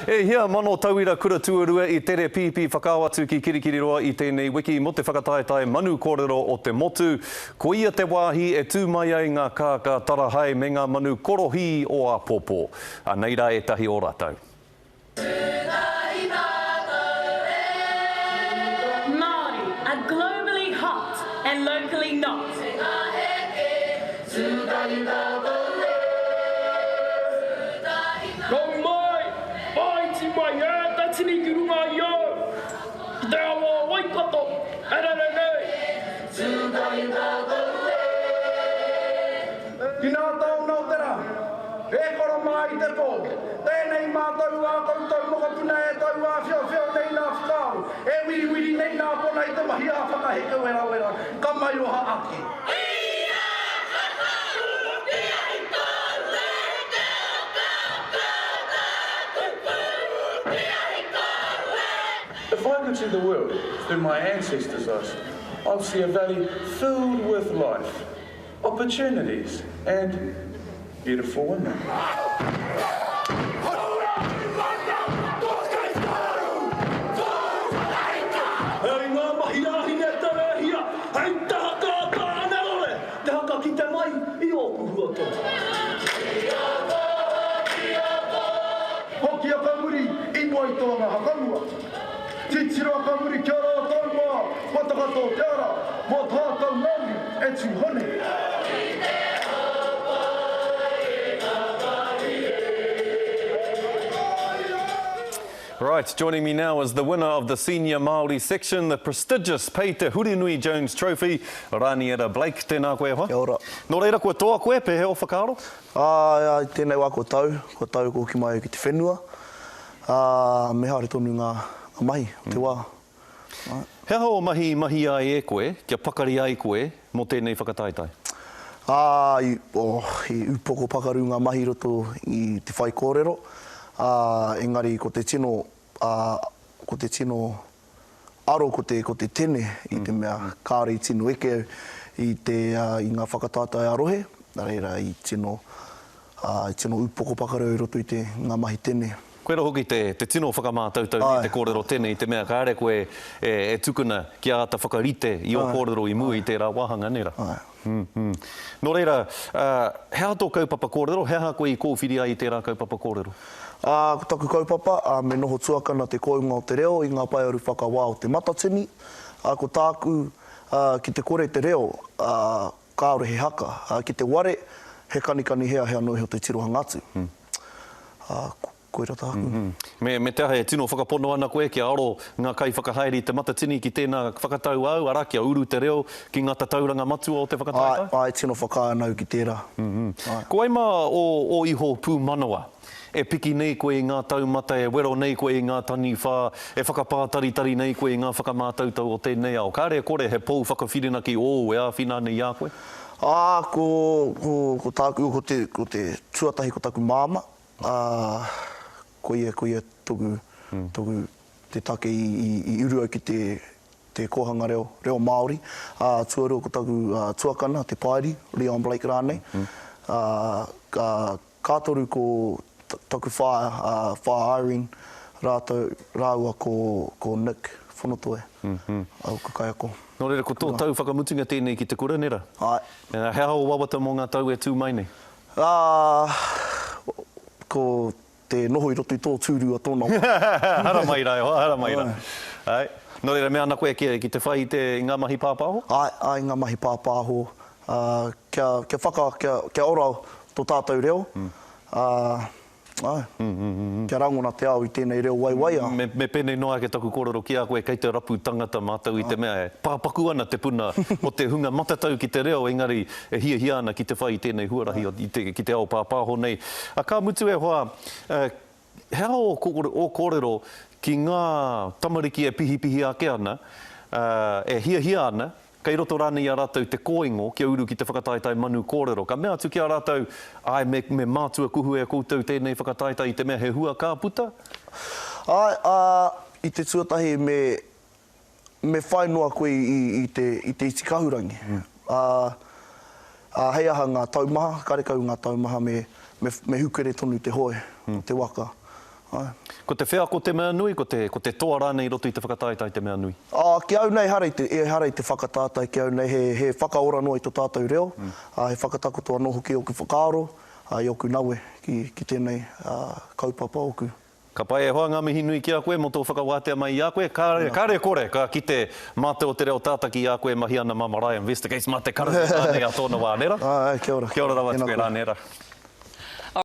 E hia mano tauira kura tuarua I tere pipi whakawatu ki kirikiriroa I tēnei wiki mo te whakataetae Manu Kōrero o te motu. Ko ia te wāhi e tū mai ai ngā kāka tarahai me ngā manu korohi o a pōpō. A neira e tahi o rātou. Māori are globally hot and locally not. Kina taonga o tera, e kora mai te pō, tēnei mātou wā koutou mokapuna e tau wā whio nei nā whakaro, e wiri nei nā pona I te mahi a whakaheke wera, ka mai o ha ake. If I could see the world through my ancestors' eyes, I'd see a valley filled with life, opportunities and beautiful women. Hoki a kamuri, inua I toanga hakanua. Titiro a kamuri kia rā taumā, watakato te ara, mō tātou nāmi e tūhone. Right, joining me now is the winner of the senior Māori section, the prestigious Pei Te Hurunui Jones Trophy, Raniera Blake. Tēnā koe hoa. Kia ora. Nō reira koe toa koe, pe heo whakaaro? Tēnei wā ko tau ko ki mai ki te whenua. Me haere tonu ngā mahi, te wā. Hea hao mahi ai e koe, kia pakari ai koe, mō tēnei whakataetai? I upoko pakaru ngā mahi roto I te whaikorero. Engari ko te tino aro ko te tene I te mea kāre I tino eke I ngā whakataetai arohe. Reira I tino upoko pakaru I roto I te ngā mahi tene. Koe ra hoki te tino whakamātautau ni te kōrero tēnei I te mea kāre koe e tukuna ki a ta whakarite I o kōrero I mua I tērā wāhanga nera. Nō reira, hea tō kaupapa kōrero, hea koe I kōwhiria I tērā kaupapa kōrero? Ko taku kaupapa, me noho tuakana te kounga o te reo I ngā pai aru whakawā o te matatini. Ko tāku ki te kore te reo, kāore he haka. Ki te ware, he kanikani hea noi ho te tirohanga atu. Koe ra tāku. Me te aha e tino whakapono ana koe, kia aro ngā kai whakahaere I te matatini ki tēnā whakatau au, ara kia uru te reo ki ngā tatauranga matua o te whakataetai? Ai, tino whakaanau ki tērā. Ko aima o iho pū manawa, e piki nei koe I ngā taumata, e wero nei koe I ngā tani whā, e whakapātaritari nei koe I ngā whakamātautau o tēnei au. Kāre kore he pou whakawhirina ki o e a whina nei a koe? Ko tāku, ko te tuatahi ko taku māma. Ko ia toku te take I urua ki te kohanga reo Māori. Tuarua ko taku tuakana, te pairi, Leon Blake rānei. Kātoru ko taku whā Irene rāua ko Nick Whonotoe. Au ka kai ako. Nō reira, ko tō tau whakamutunga tēnei ki te kura nera? Ai. Hea hao wawata mō ngā tau e tū mai nei? Ko te noho I roto I tō tūrua tōna. Hara mai rai, hara mai rai. Nō reira, mea ana koe ki te whai I ngā mahi pāpāho? Ai, ngā mahi pāpāho. Kia ora tō tātou reo. Kia rangona te au I tēnei reo waiwaia. Me pēnei noa ke taku kōrero ki a koe kei te rapu tangata mātou I te mea. Pāpaku ana te puna o te hunga matatau ki te reo, engari e hia ana ki te whai I tēnei huarahi ki te ao pāpāho nei. Kā mutu e hoa, hea o kōrero ki ngā tamariki e pihi ake ana, e hia ana, kei roto rānei a rātou te kōingo kia uru ki te whakataetai Manu Kōrero. Ka mea atu ki a rātou, ai me mātua kuhu e koutou tēnei whakataetai I te mea he hua kā puta? Ai, I te tuatahi me whainua koe I te iti kahurangi. Hei aha ngā taumaha, karekau ngā taumaha me hukere tonu te hoe, te waka. Ko te whea ko te mea nui, ko te toa rānei roto i te whakataitai te mea nui? Ki au nei harei te whakataitai, ki au nei he whakaora noa i tō tātou reo, he whakatakotoa no hoki o ku whakaaro, i oku naue ki tēnei kaupapa oku. Ka pai e hoa ngā mihi nui ki a koe, mo tō whakawātea mai i a koe, kāre kore, ka ki te māteo te reo tātaki i a koe mahi ana Marae Investigates, mā te karate rānei a tōna Wānera. Kia ora. Kia ora rawa te koe Raniera.